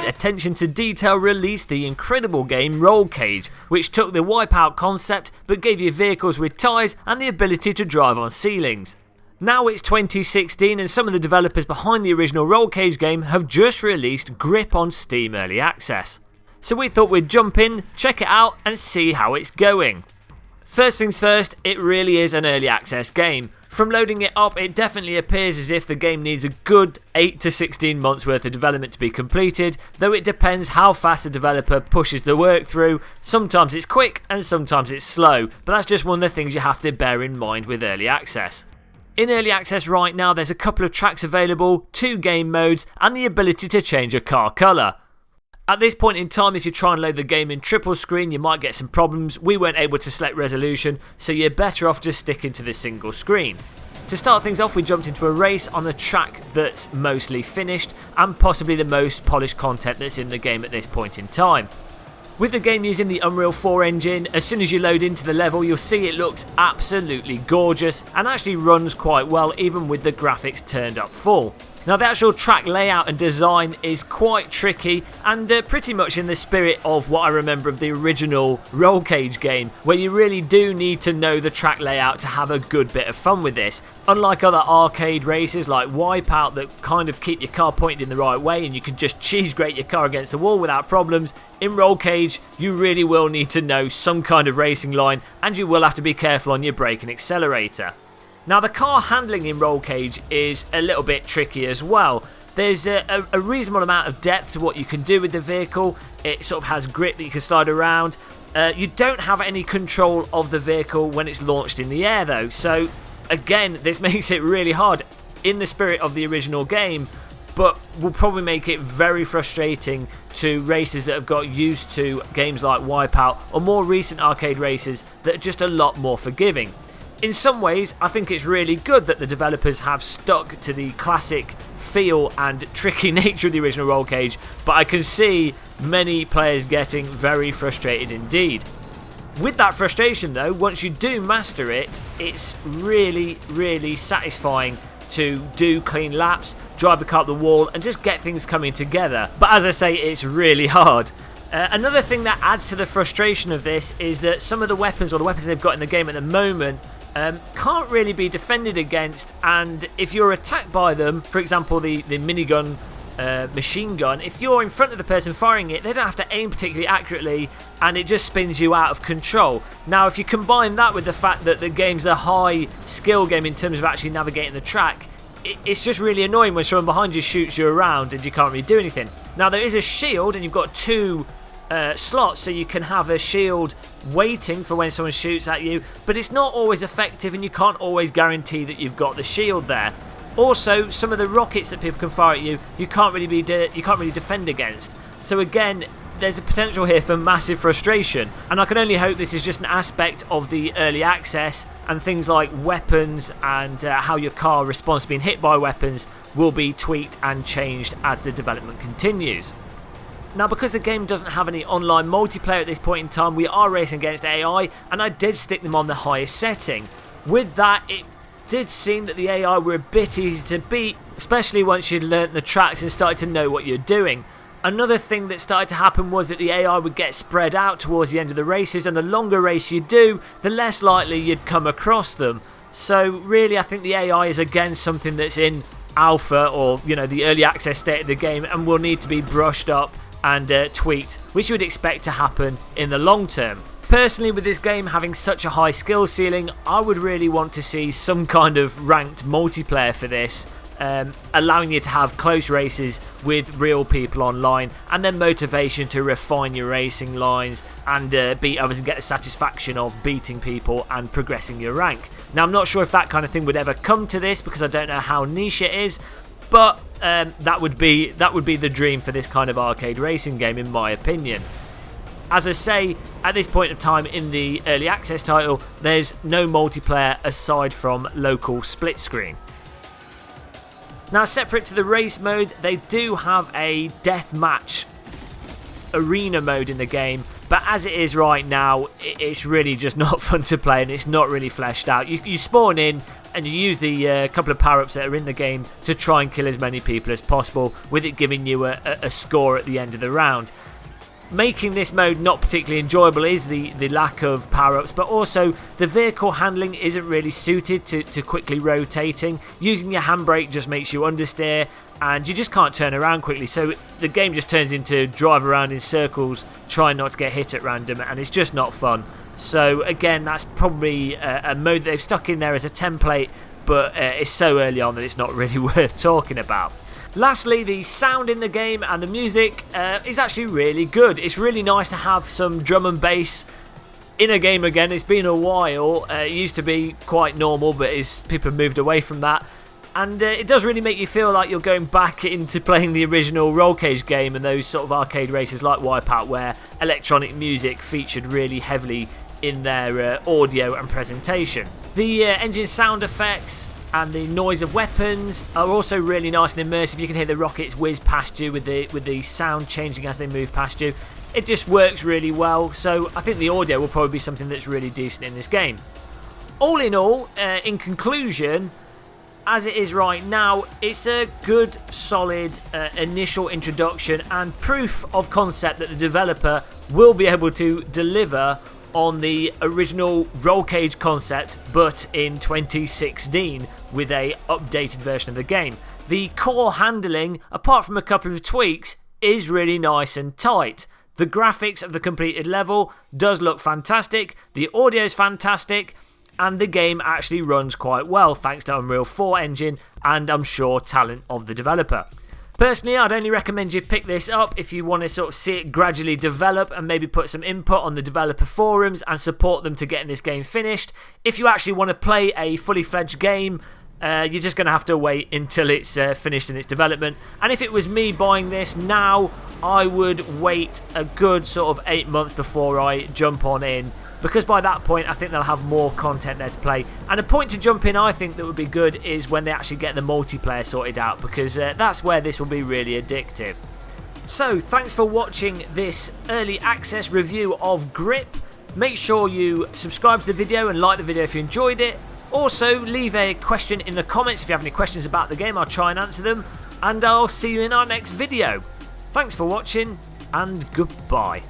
attention to detail released the incredible game Rollcage, which took the Wipeout concept but gave you vehicles with tyres and the ability to drive on ceilings. Now it's 2016 and some of the developers behind the original Rollcage game have just released Grip on Steam Early Access. So we thought we'd jump in, check it out and see how it's going. First things first, it really is an early access game. From loading it up, it definitely appears as if the game needs a good 8 to 16 months worth of development to be completed, though it depends how fast the developer pushes the work through. Sometimes it's quick and sometimes it's slow, but that's just one of the things you have to bear in mind with early access. In early access right now, there's a couple of tracks available, 2 game modes, and the ability to change a car colour. At this point in time, if you try and load the game in triple screen, you might get some problems. We weren't able to select resolution, so you're better off just sticking to the single screen. To start things off, we jumped into a race on a track that's mostly finished and possibly the most polished content that's in the game at this point in time. With the game using the Unreal 4 engine, as soon as you load into the level, you'll see it looks absolutely gorgeous and actually runs quite well even with the graphics turned up full. Now the actual track layout and design is quite tricky and pretty much in the spirit of what I remember of the original Rollcage game, where you really do need to know the track layout to have a good bit of fun with this. Unlike other arcade races like Wipeout that kind of keep your car pointed in the right way and you can just cheese grate your car against the wall without problems, in Rollcage you really will need to know some kind of racing line and you will have to be careful on your brake and accelerator. Now the car handling in Rollcage is a little bit tricky as well. There's a reasonable amount of depth to what you can do with the vehicle. It sort of has grip that you can slide around. You don't have any control of the vehicle when it's launched in the air though, so again this makes it really hard in the spirit of the original game, but will probably make it very frustrating to racers that have got used to games like Wipeout or more recent arcade races that are just a lot more forgiving. In some ways, I think it's really good that the developers have stuck to the classic feel and tricky nature of the original Rollcage, but I can see many players getting very frustrated indeed. With that frustration though, once you do master it, it's really satisfying to do clean laps, drive the car up the wall and just get things coming together. But as I say, it's really hard. Another thing that adds to the frustration of this is that some of the weapons, or the weapons they've got in the game at the moment, can't really be defended against, and if you're attacked by them, for example the minigun machine gun, if you're in front of the person firing it, they don't have to aim particularly accurately and it just spins you out of control. Now if you combine that with the fact that the game's a high skill game in terms of actually navigating the track, it's just really annoying when someone behind you shoots you around and you can't really do anything. Now there is a shield and you've got 2 slots, so you can have a shield waiting for when someone shoots at you, but it's not always effective and you can't always guarantee that you've got the shield there. Also, some of the rockets that people can fire at you, you can't really defend against. So again, there's a potential here for massive frustration, and I can only hope this is just an aspect of the early access, and things like weapons and how your car responds to being hit by weapons will be tweaked and changed as the development continues. Now because the game doesn't have any online multiplayer at this point in time, we are racing against AI, and I did stick them on the highest setting. With that, it did seem that the AI were a bit easy to beat, especially once you'd learnt the tracks and started to know what you're doing. Another thing that started to happen was that the AI would get spread out towards the end of the races, and the longer race you do, the less likely you'd come across them. So really I think the AI is again something that's in alpha, or the early access state of the game, and will need to be brushed up and tweaked, which you would expect to happen in the long term. Personally, with this game having such a high skill ceiling, I would really want to see some kind of ranked multiplayer for this, allowing you to have close races with real people online, and then motivation to refine your racing lines and beat others and get the satisfaction of beating people and progressing your rank. Now I'm not sure if that kind of thing would ever come to this because I don't know how niche it is, but that would be the dream for this kind of arcade racing game in my opinion. As I say, at this point of time in the early access title, there's no multiplayer aside from local split screen. Now separate to the race mode, they do have a Deathmatch arena mode in the game, but as it is right now, it's really just not fun to play and it's not really fleshed out. You spawn in, and you use the couple of power-ups that are in the game to try and kill as many people as possible, with it giving you a score at the end of the round. Making this mode not particularly enjoyable is the lack of power-ups, but also the vehicle handling isn't really suited to quickly rotating. Using your handbrake just makes you understeer, and you just can't turn around quickly, so the game just turns into drive around in circles trying not to get hit at random, and it's just not fun. So again, that's probably a mode they've stuck in there as a template, but it's so early on that it's not really worth talking about. Lastly, the sound in the game and the music is actually really good. It's really nice to have some drum and bass in a game again. It's been a while. It used to be quite normal, but people have moved away from that. And it does really make you feel like you're going back into playing the original Rollcage game and those sort of arcade races like Wipeout, where electronic music featured really heavily in their audio and presentation. The engine sound effects and the noise of weapons are also really nice and immersive. You can hear the rockets whiz past you with the sound changing as they move past you. It just works really well, so I think the audio will probably be something that's really decent in this game. All in all, in conclusion, as it is right now, it's a good, solid initial introduction and proof of concept that the developer will be able to deliver on the original Rollcage concept, but in 2016 with a updated version of the game. The core handling, apart from a couple of tweaks, is really nice and tight. The graphics of the completed level does look fantastic, the audio is fantastic, and the game actually runs quite well thanks to Unreal 4 engine and I'm sure talent of the developer. Personally, I'd only recommend you pick this up if you want to sort of see it gradually develop and maybe put some input on the developer forums and support them to getting this game finished. If you actually want to play a fully fledged game, you're just going to have to wait until it's finished in its development. And if it was me buying this now, I would wait a good sort of 8 months before I jump on in, because by that point I think they'll have more content there to play. And a point to jump in I think that would be good is when they actually get the multiplayer sorted out, because that's where this will be really addictive. So thanks for watching this early access review of Grip. Make sure you subscribe to the video and like the video if you enjoyed it. Also, leave a question in the comments if you have any questions about the game. I'll try and answer them, and I'll see you in our next video. Thanks for watching, and goodbye.